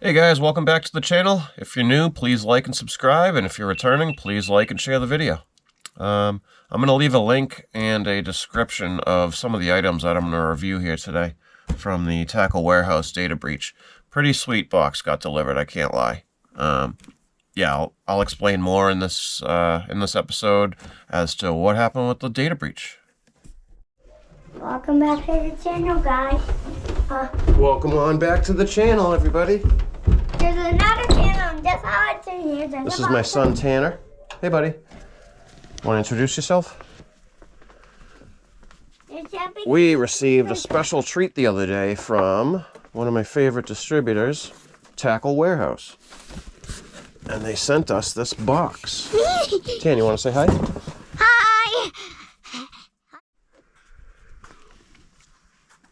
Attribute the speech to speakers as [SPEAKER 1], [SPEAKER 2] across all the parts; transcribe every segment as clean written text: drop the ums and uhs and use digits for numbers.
[SPEAKER 1] Hey guys, welcome back to the channel. If you're new, please like and subscribe, and if you're returning, please like and share the video. I'm going to leave a link and a description of some of the items that I'm going to review here today from the Tackle Warehouse data breach. Pretty sweet box got delivered, I can't lie. Yeah, I'll explain more in this episode as to what happened with the data breach.
[SPEAKER 2] Welcome back to the channel, guys.
[SPEAKER 1] Welcome on back to the channel, everybody.
[SPEAKER 2] There's another channel, and that's how it's in here.
[SPEAKER 1] This is my son, Tanner. Hey, buddy. Want to introduce yourself? We received a special treat the other day from one of my favorite distributors, Tackle Warehouse. And they sent us this box. Tan, you want to say hi?
[SPEAKER 2] Hi!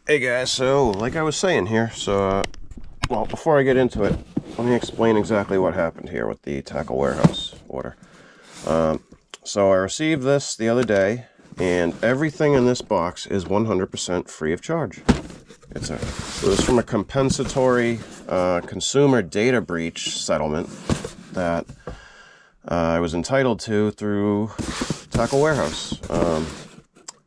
[SPEAKER 1] Hey guys, so like I was saying here, well, before I get into it, let me explain exactly what happened here with the Tackle Warehouse order. So I received this the other day, and everything in this box is 100% free of charge. It was from a compensatory consumer data breach settlement that I was entitled to through Tackle Warehouse.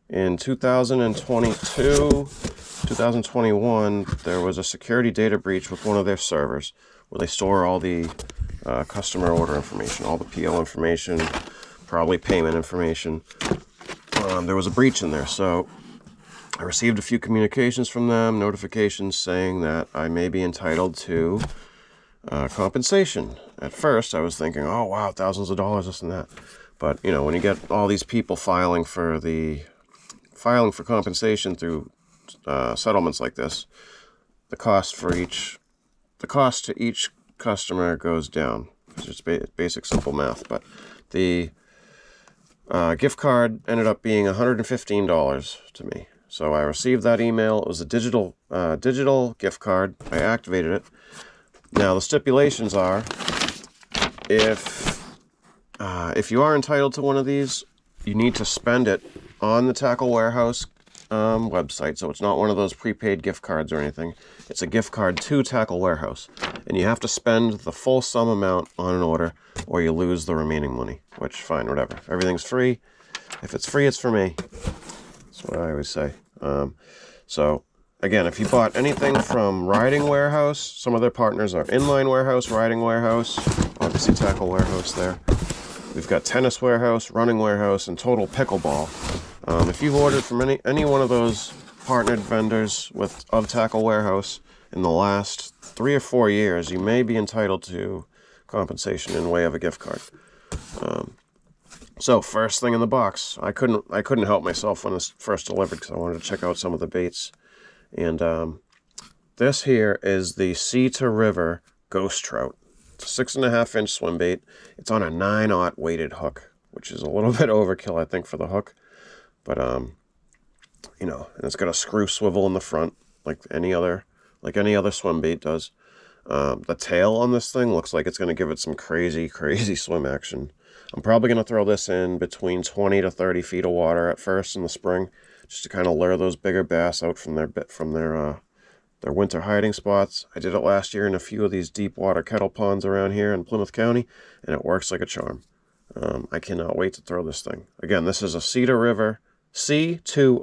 [SPEAKER 1] In 2021, there was a security data breach with one of their servers where they store all the customer order information, all the PO information, probably payment information. There was a breach in there, so I received a few communications from them, notifications saying that I may be entitled to compensation. At first, I was thinking, oh wow, thousands of dollars, this and that. But you know, when you get all these people filing for compensation through settlements like this, the cost to each customer goes down. It's just basic simple math. But the gift card ended up being $115 to me. So I received that email. It was a digital gift card. I activated it. Now the stipulations are, if you are entitled to one of these, you need to spend it on the Tackle Warehouse website. So it's not one of those prepaid gift cards or anything. It's a gift card to Tackle Warehouse, and you have to spend the full sum amount on an order, or you lose the remaining money. Which, fine, whatever. Everything's free. If it's free, it's for me. That's what I always say. So again, if you bought anything from Riding Warehouse, some of their partners are Inline Warehouse, Riding Warehouse, obviously Tackle Warehouse there. We've got Tennis Warehouse, Running Warehouse, and Total Pickleball. If you've ordered from any one of those partnered vendors of Tackle Warehouse in the last 3 or 4 years, you may be entitled to compensation in way of a gift card. So first thing in the box, I couldn't help myself when this first delivered because I wanted to check out some of the baits. And this here is the Sea to River Ghost Trout. It's a 6.5-inch swim bait. It's on a 9/0 weighted hook, which is a little bit overkill, I think, for the hook. But you know, and it's got a screw swivel in the front, like any other swim bait does. The tail on this thing looks like it's going to give it some crazy swim action. I'm probably going to throw this in between 20 to 30 feet of water at first in the spring, just to kind of lure those bigger bass out from their winter hiding spots. I did it last year in a few of these deep water kettle ponds around here in Plymouth County, and it works like a charm. I cannot wait to throw this thing. Again, this is a Sea to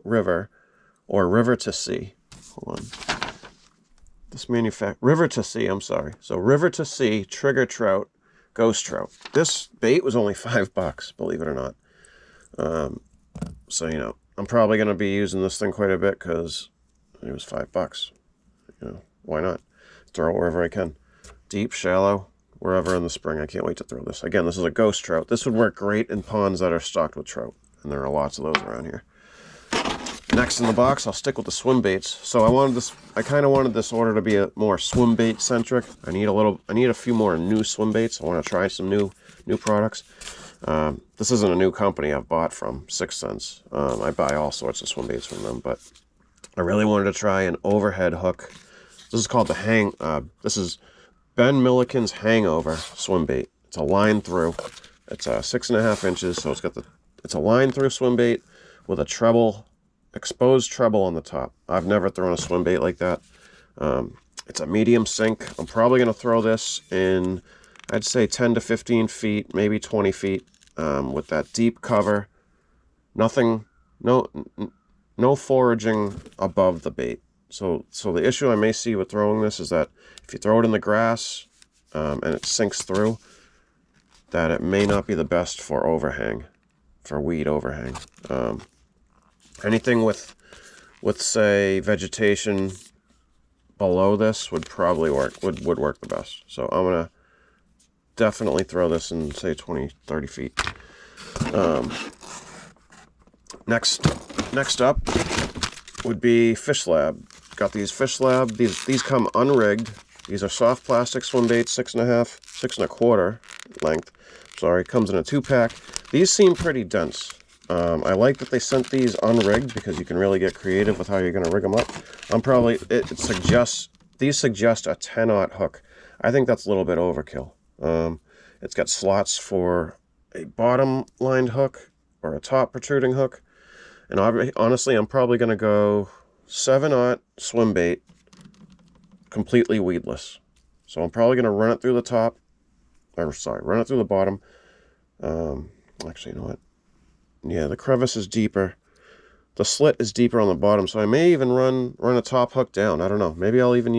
[SPEAKER 1] River, or River to Sea. Hold on. River to Sea, I'm sorry. So River to Sea, Trigger Trout, Ghost Trout. This bait was only $5, believe it or not. So, you know, I'm probably going to be using this thing quite a bit because it was $5. You know, why not? Throw it wherever I can. Deep, shallow, wherever in the spring. I can't wait to throw this. Again, this is a ghost trout. This would work great in ponds that are stocked with trout, and there are lots of those around here. Next in the box, I'll stick with the swim baits. So I kind of wanted this order to be a more swim bait centric. I need a few more new swim baits. I want to try some new products. This isn't a new company I've bought from, 6th Sense. I buy all sorts of swim baits from them, but I really wanted to try an overhead hook. This is called this is Ben Millken's Hangover swim bait. It's a line through. It's 6.5 inches, so it's a line through swim bait with a treble, exposed treble on the top. I've never thrown a swim bait like that. It's a medium sink. I'm probably going to throw this in, I'd say 10 to 15 feet, maybe 20 feet, with that deep cover. Nothing, no foraging above the bait. So the issue I may see with throwing this is that if you throw it in the grass and it sinks through, that it may not be the best for overhang, for weed overhang. Anything with say vegetation below this would probably work, would work the best. So I'm gonna definitely throw this in, say, 20-30 feet. Next up would be FishLab. Got these FishLab. These come unrigged. These are soft plastic swim baits, 6.5, 6 1/4 length. Sorry, comes in a 2-pack. These seem pretty dense. I like that they sent these unrigged because you can really get creative with how you're going to rig them up. These suggest a 10-aught hook. I think that's a little bit overkill. It's got slots for a bottom lined hook or a top protruding hook. And honestly, I'm probably going to go 7-aught swim bait, completely weedless. So I'm probably going to run it through the top, run it through the bottom. Actually, you know what? Yeah, the crevice is deeper. The slit is deeper on the bottom, so I may even run a top hook down. I don't know. Maybe I'll even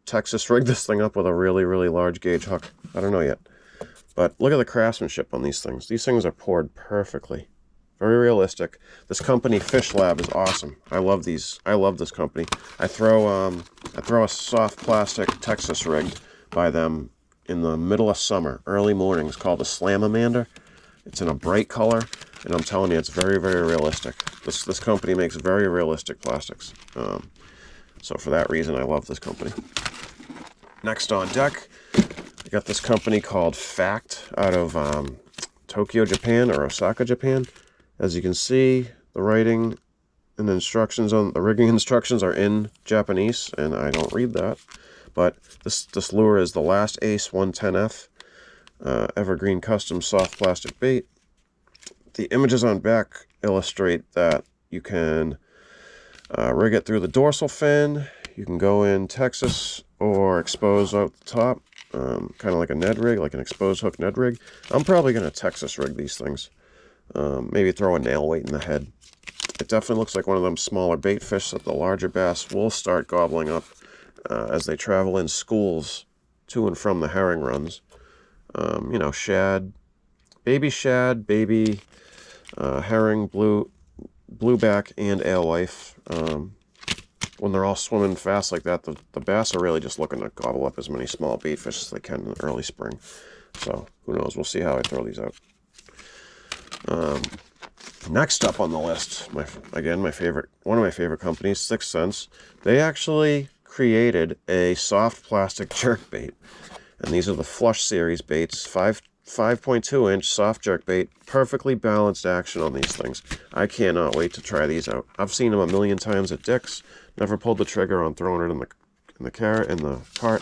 [SPEAKER 1] Texas rig this thing up with a really, really large gauge hook. I don't know yet. But look at the craftsmanship on these things. These things are poured perfectly. Very realistic. This company, FishLab, is awesome. I love these. I love this company. I throw a soft plastic Texas rigged by them in the middle of summer, early mornings, called a Slamamander. It's in a bright color, and I'm telling you, it's very, very realistic. This company makes very realistic plastics. So for that reason, I love this company. Next on deck, I got this company called Fact out of Tokyo, Japan, or Osaka, Japan. As you can see, the writing and the instructions on the rigging instructions are in Japanese, and I don't read that. But this lure is the Last Ace 110F. Evergreen custom soft plastic bait. The images on back illustrate that you can rig it through the dorsal fin. You can go in Texas or expose out the top, kind of like a Ned rig, like an exposed hook Ned rig. I'm probably going to Texas rig these things. Maybe throw a nail weight in the head. It definitely looks like one of them smaller bait fish that the larger bass will start gobbling up as they travel in schools to and from the herring runs. You know, shad, baby herring, blueback, and alewife. When they're all swimming fast like that, the bass are really just looking to gobble up as many small bait fish as they can in the early spring. So, who knows? We'll see how I throw these out. Next up on the list, one of my favorite companies, 6th Sense. They actually created a soft plastic jerkbait. And these are the Flush Series baits, 5.2 inch soft jerkbait, perfectly balanced action on these things. I cannot wait to try these out. I've seen them a million times at Dick's. Never pulled the trigger on throwing it in the cart.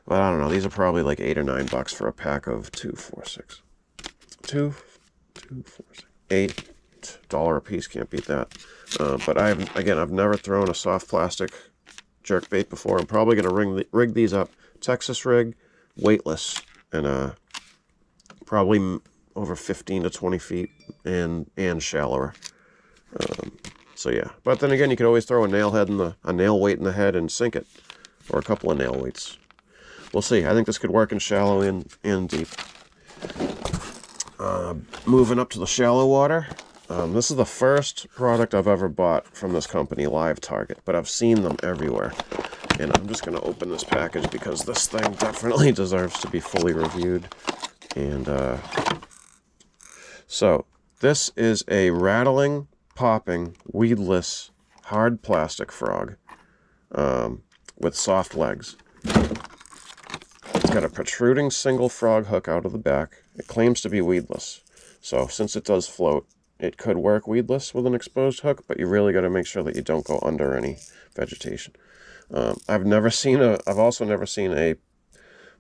[SPEAKER 1] But I don't know. These are probably like $8 or $9 for a pack of 8 a piece. Can't beat that. But I've never thrown a soft plastic jerkbait before. I'm probably going to rig these up, Texas rig, weightless, and probably over 15 to 20 feet and shallower. So yeah, but then again, you could always throw a nail weight in the head and sink it, or a couple of nail weights. We'll see. I think this could work in shallow and deep. Moving up to the shallow water. This is the first product I've ever bought from this company, LiveTarget, but I've seen them everywhere. And I'm just going to open this package because this thing definitely deserves to be fully reviewed. And so this is a rattling, popping, weedless, hard plastic frog with soft legs. It's got a protruding single frog hook out of the back. It claims to be weedless. So since it does float, it could work weedless with an exposed hook, but you really got to make sure that you don't go under any vegetation. I've also never seen a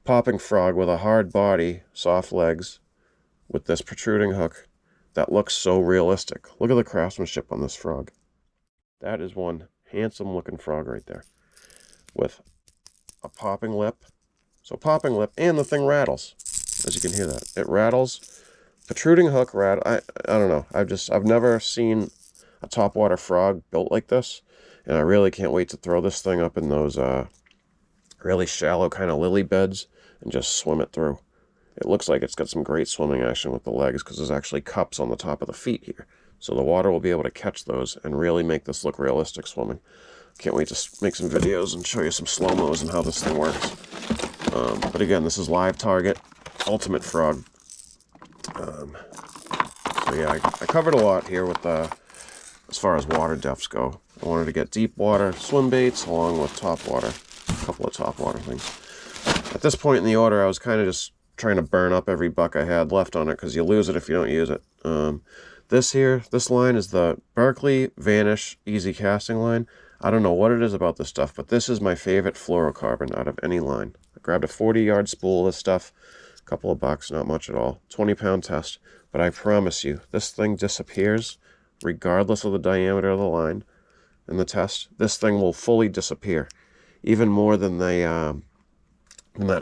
[SPEAKER 1] popping frog with a hard body, soft legs, with this protruding hook that looks so realistic. Look at the craftsmanship on this frog. That is one handsome looking frog right there. with a popping lip. So popping lip, and the thing rattles, as you can hear that. It rattles. Protruding hook rattle. I don't know. I've never seen a topwater frog built like this, and I really can't wait to throw this thing up in those really shallow kind of lily beds and just swim it through. It looks like it's got some great swimming action with the legs because there's actually cups on the top of the feet here. So the water will be able to catch those and really make this look realistic swimming. Can't wait to make some videos and show you some slow-mos and how this thing works. But again, this is Live Target, Ultimate Frog. So yeah, I covered a lot here with as far as water depths go. I wanted to get deep water swim baits along with top water, a couple of top water things. At this point in the order, I was kind of just trying to burn up every buck I had left on it because you lose it if you don't use it. This line is the Berkeley Vanish Easy Casting line. I don't know what it is about this stuff, but this is my favorite fluorocarbon out of any line. I grabbed a 40-yard spool of this stuff, a couple of bucks, not much at all, 20-pound test, but I promise you, this thing disappears regardless of the diameter of the line in the test. This thing will fully disappear, even more than that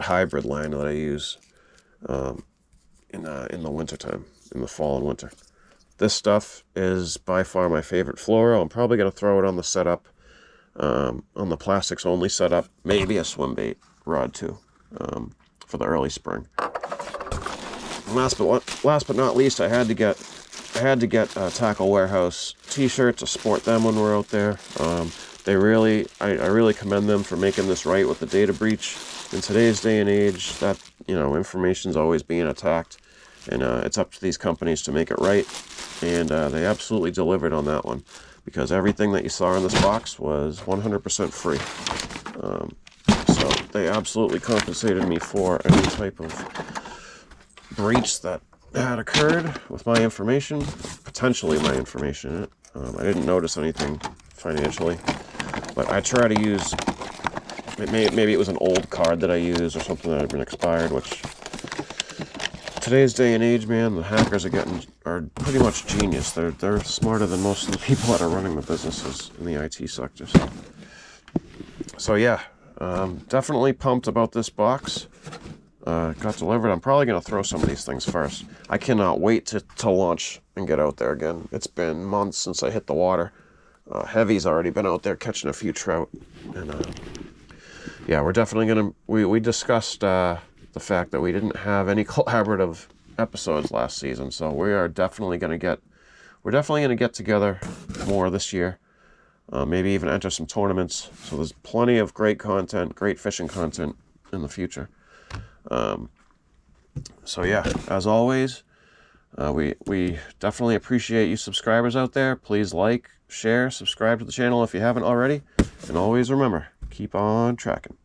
[SPEAKER 1] hybrid line that I use in the wintertime, in the fall and winter. This stuff is by far my favorite fluoro. I'm probably going to throw it on the setup, on the plastics only setup, maybe a swim bait rod too, for the early spring. And last but not least, I had to get Tackle Warehouse t-shirts to sport them when we're out there. I really commend them for making this right with the data breach. In today's day and age, that, information's always being attacked, and it's up to these companies to make it right. And they absolutely delivered on that one, because everything that you saw in this box was 100% free. So they absolutely compensated me for any type of breach that had occurred with my information, potentially my information in it. I didn't notice anything financially, but I try to use, maybe it was an old card that I used or something that had been expired, which today's day and age, man, the hackers are pretty much genius. They're smarter than most of the people that are running the businesses in the IT sector. So yeah, definitely pumped about this box. Got delivered. I'm probably going to throw some of these things first. I cannot wait to launch and get out there again. It's been months since I hit the water. Heavy's already been out there catching a few trout. And yeah, we're definitely going to... We discussed the fact that we didn't have any collaborative episodes last season, so we are definitely going to get... We're definitely going to get together more this year. Maybe even enter some tournaments. So there's plenty of great content, great fishing content in the future. So yeah, as always, we definitely appreciate you subscribers out there. Please like, share, subscribe to the channel if you haven't already. And always remember, keep on tracking.